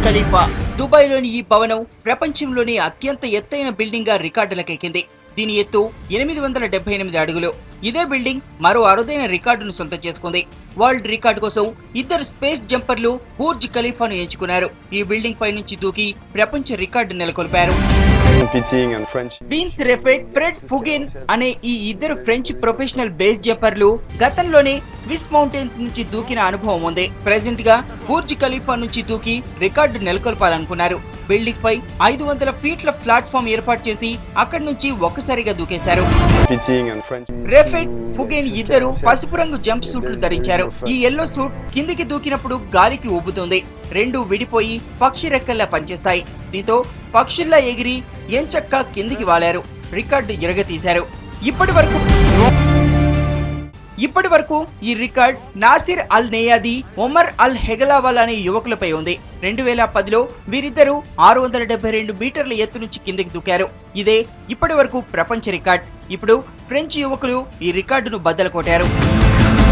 ఖలీఫా దుబాయ్లోని ఈ భవనం ప్రపంచంలోని అత్యంత ఎత్తైన బిల్డింగ్ గా రికార్డులకెక్కింది. దీని ఎత్తు 878 అడుగులు. ఇదే బిల్డింగ్ మరో అరుదైన రికార్డును సొంతం చేసుకుంది. వరల్డ్ రికార్డు కోసం ఇద్దరు స్పేస్ జంపర్లు బుర్జ్ ఖలీఫాను ఎంచుకున్నారు. ఈ బిల్డింగ్ పై నుంచి దూకి ప్రపంచ రికార్డు నెలకొల్పారు. బీన్స్ రెఫెట్, ఫ్రెడ్ ఫుగిన్ అనే ఈ ఇద్దరు ఫ్రెంచ్ ప్రొఫెషనల్ బేస్ జంపర్లు గతంలోనే స్విస్ మౌంటైన్స్ నుంచి దూకిన అనుభవం ఉంది. ప్రెజెంట్ గా బుర్జ్ ఖలీఫా నుంచి దూకి రికార్డు నెలకొల్పాలనుకున్నారు. బిల్డింగ్ పై 500 ఫీట్ల ప్లాట్ఫామ్ ఏర్పాటు చేసి అక్కడి నుంచి ఒక్కసారిగా దూకేశారు. రెఫెట్, ఫుగిన్ ఇద్దరు పసుపు రంగు జంప్ సూట్లు ధరించారు. ఈ ఎల్లో సూట్ కిందికి దూకినప్పుడు గాలికి ఊపుతుంది. రెండు విడిపోయి పక్షి రెక్కల్లా పనిచేస్తాయి. దీంతో పక్షుల్లా ఎగిరి ఎంచక్కా కిందికి వాలారు. రికార్డు ఎరగతీశారు. ఇప్పటి వరకు ఈ రికార్డ్ నాసిర్ అల్ నేయాది, ఒమర్ అల్ హెగలావాల్ అనే యువకులపై ఉంది. 2010లో వీరిద్దరూ 672 మీటర్ల ఎత్తు నుంచి కిందకి దూకారు. ఇదే ఇప్పటి వరకు ప్రపంచ రికార్డ్. ఇప్పుడు ఫ్రెంచ్ యువకులు ఈ రికార్డును బద్దలు కొట్టారు.